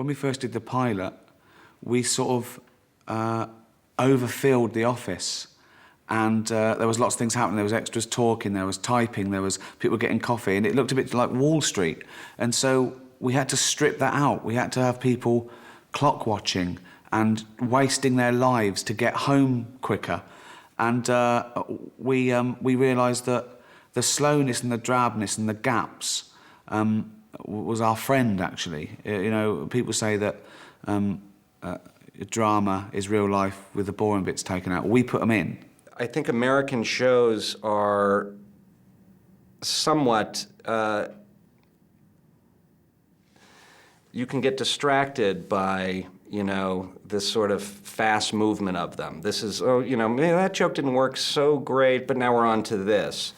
When we first did the pilot, we sort of overfilled the office, and there was lots of things happening. There was extras talking, there was typing, there was people getting coffee, and it looked a bit like Wall Street. And so we had to strip that out. We had to have people clock watching and wasting their lives to get home quicker. And we realised that the slowness and the drabness and the gaps was our friend, actually. You know, people say that drama is real life with the boring bits taken out. We put them in. I think American shows are somewhat... you can get distracted by, you know, this sort of fast movement of them. This is, oh, you know, man, that joke didn't work so great, but now we're on to this.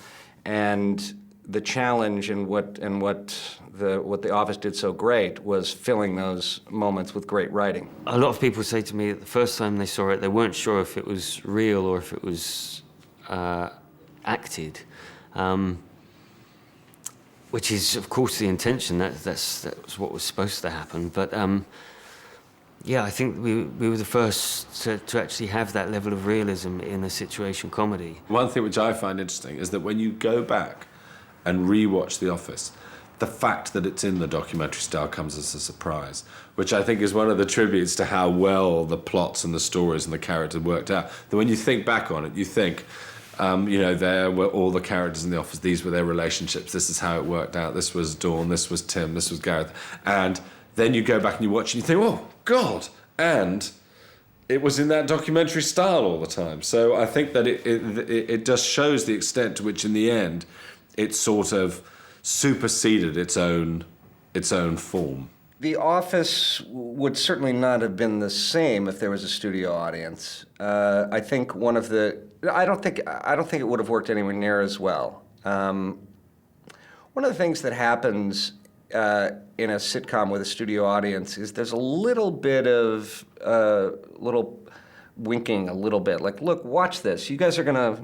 And the challenge and what the Office did so great was filling those moments with great writing. A lot of people say to me that the first time they saw it, they weren't sure if it was real or if it was acted. Which is, of course, the intention. That's what was supposed to happen. But yeah, I think we were the first to actually have that level of realism in a situation comedy. One thing which I find interesting is that when you go back and re-watch The Office, the fact that it's in the documentary style comes as a surprise, which I think is one of the tributes to how well the plots and the stories and the characters worked out. That when you think back on it, you think, you know, there were all the characters in The Office, these were their relationships, this is how it worked out, this was Dawn, this was Tim, this was Gareth. And then you go back and you watch and you think, oh, God, and it was in that documentary style all the time. So I think that it just shows the extent to which, in the end, it sort of superseded its own form. The Office would certainly not have been the same if there was a studio audience. I think one of the... I don't think it would have worked anywhere near as well. One of the things that happens in a sitcom with a studio audience is there's a little bit of little winking, a little bit like, look, watch this. You guys are gonna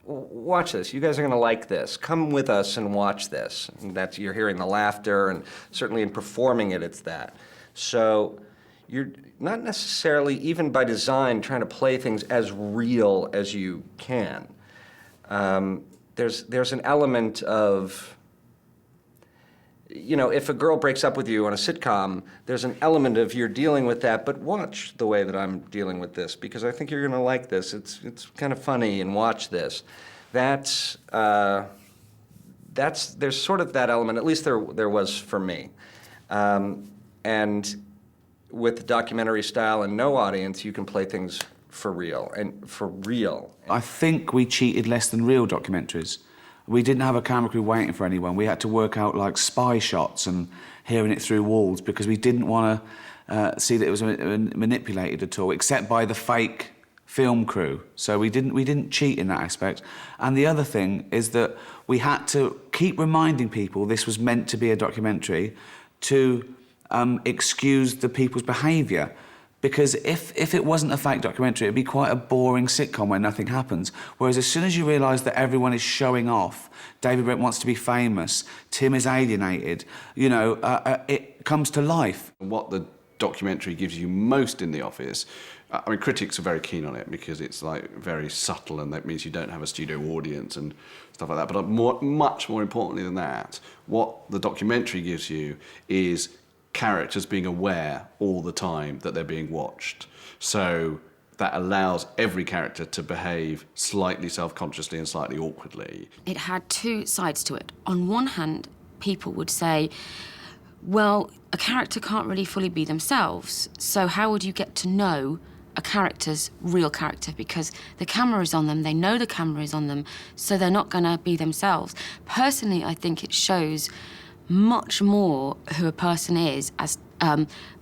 watch this. You guys are gonna like this. Come with us and watch this. And that's, you're hearing the laughter, and certainly in performing it, it's that. So you're not necessarily, even by design, trying to play things as real as you can. There's an element of, you know, if a girl breaks up with you on a sitcom, there's an element of you're dealing with that, but watch the way that I'm dealing with this, because I think you're gonna like this. It's kind of funny, and watch this. There's sort of that element, at least there was for me. And with documentary style and no audience, you can play things for real, and for real. I think we cheated less than real documentaries. We didn't have a camera crew waiting for anyone. We had to work out like spy shots and hearing it through walls, because we didn't want to see that it was manipulated at all, except by the fake film crew. So we didn't cheat in that aspect. And the other thing is that we had to keep reminding people this was meant to be a documentary, to excuse the people's behaviour. Because if it wasn't a fake documentary, it'd be quite a boring sitcom where nothing happens. Whereas as soon as you realise that everyone is showing off, David Brent wants to be famous, Tim is alienated, you know, it comes to life. What the documentary gives you most in The Office, I mean, critics are very keen on it because it's like very subtle, and that means you don't have a studio audience and stuff like that. But much more importantly than that, what the documentary gives you is characters being aware all the time that they're being watched. So that allows every character to behave slightly self-consciously and slightly awkwardly. It had two sides to it. On one hand, people would say, well, a character can't really fully be themselves, so how would you get to know a character's real character? Because the camera is on them, they know the camera is on them, so they're not gonna be themselves. Personally, I think it shows much more who a person is as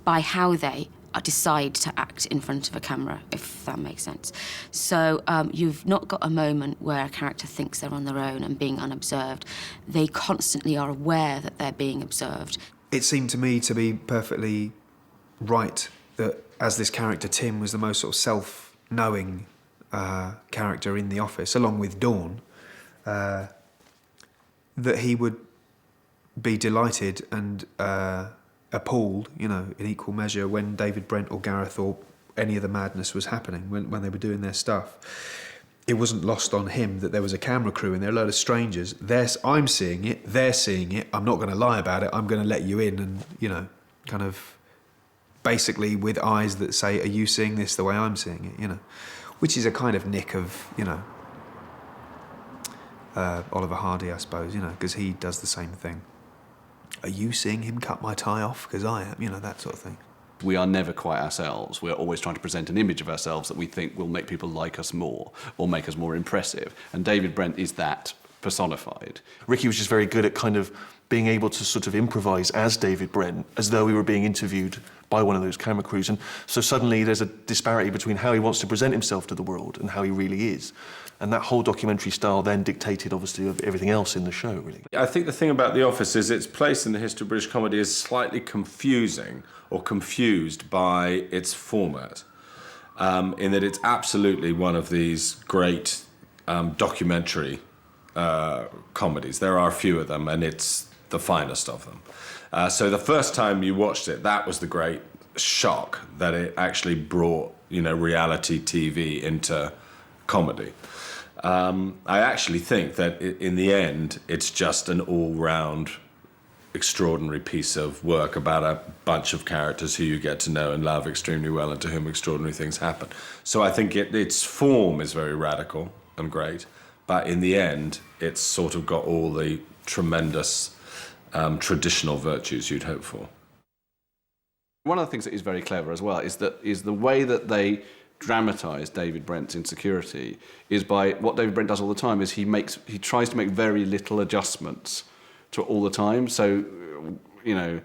by how they decide to act in front of a camera, if that makes sense. So you've not got a moment where a character thinks they're on their own and being unobserved. They constantly are aware that they're being observed. It seemed to me to be perfectly right that as this character, Tim, was the most sort of self-knowing character in The Office, along with Dawn, that he would be delighted and appalled, you know, in equal measure when David Brent or Gareth or any of the madness was happening, when they were doing their stuff. It wasn't lost on him that there was a camera crew and there, a load of strangers. I'm seeing it, they're seeing it. I'm not going to lie about it. I'm going to let you in and, you know, kind of basically with eyes that say, are you seeing this the way I'm seeing it, you know? Which is a kind of nick of, you know, Oliver Hardy, I suppose, you know, because he does the same thing. Are you seeing him cut my tie off? Because I am, you know, that sort of thing. We are never quite ourselves. We're always trying to present an image of ourselves that we think will make people like us more or make us more impressive. And David Brent is that personified. Ricky was just very good at kind of being able to sort of improvise as David Brent, as though we were being interviewed by one of those camera crews. And so suddenly there's a disparity between how he wants to present himself to the world and how he really is. And that whole documentary style then dictated, obviously, of everything else in the show, really. I think the thing about The Office is its place in the history of British comedy is slightly confusing or confused by its format, in that it's absolutely one of these great documentary comedies. There are a few of them, and it's the finest of them. So the first time you watched it, that was the great shock that it actually brought, you know, reality TV into comedy. I actually think that in the end, it's just an all-round extraordinary piece of work about a bunch of characters who you get to know and love extremely well and to whom extraordinary things happen. So I think its form is very radical and great, but in the end, it's sort of got all the tremendous traditional virtues you'd hope for. One of the things that is very clever as well is the way that they dramatise David Brent's insecurity is by what David Brent does all the time is he tries to make very little adjustments to it all the time. So, you know,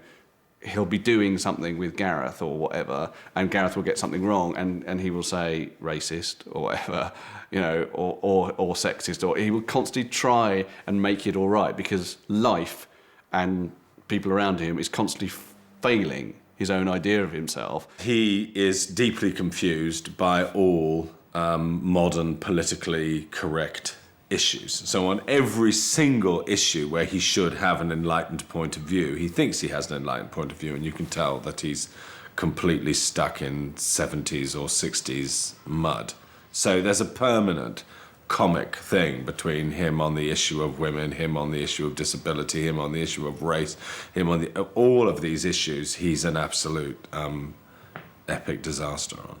he'll be doing something with Gareth or whatever, and Gareth will get something wrong, and he will say racist or whatever, you know, or sexist, or he will constantly try and make it all right because life and people around him is constantly failing his own idea of himself. He is deeply confused by all modern politically correct issues. So on every single issue where he should have an enlightened point of view, he thinks he has an enlightened point of view, and you can tell that he's completely stuck in 70s or 60s mud. So there's a permanent comic thing between him on the issue of women, him on the issue of disability, him on the issue of race, him on all of these issues. He's an absolute epic disaster on.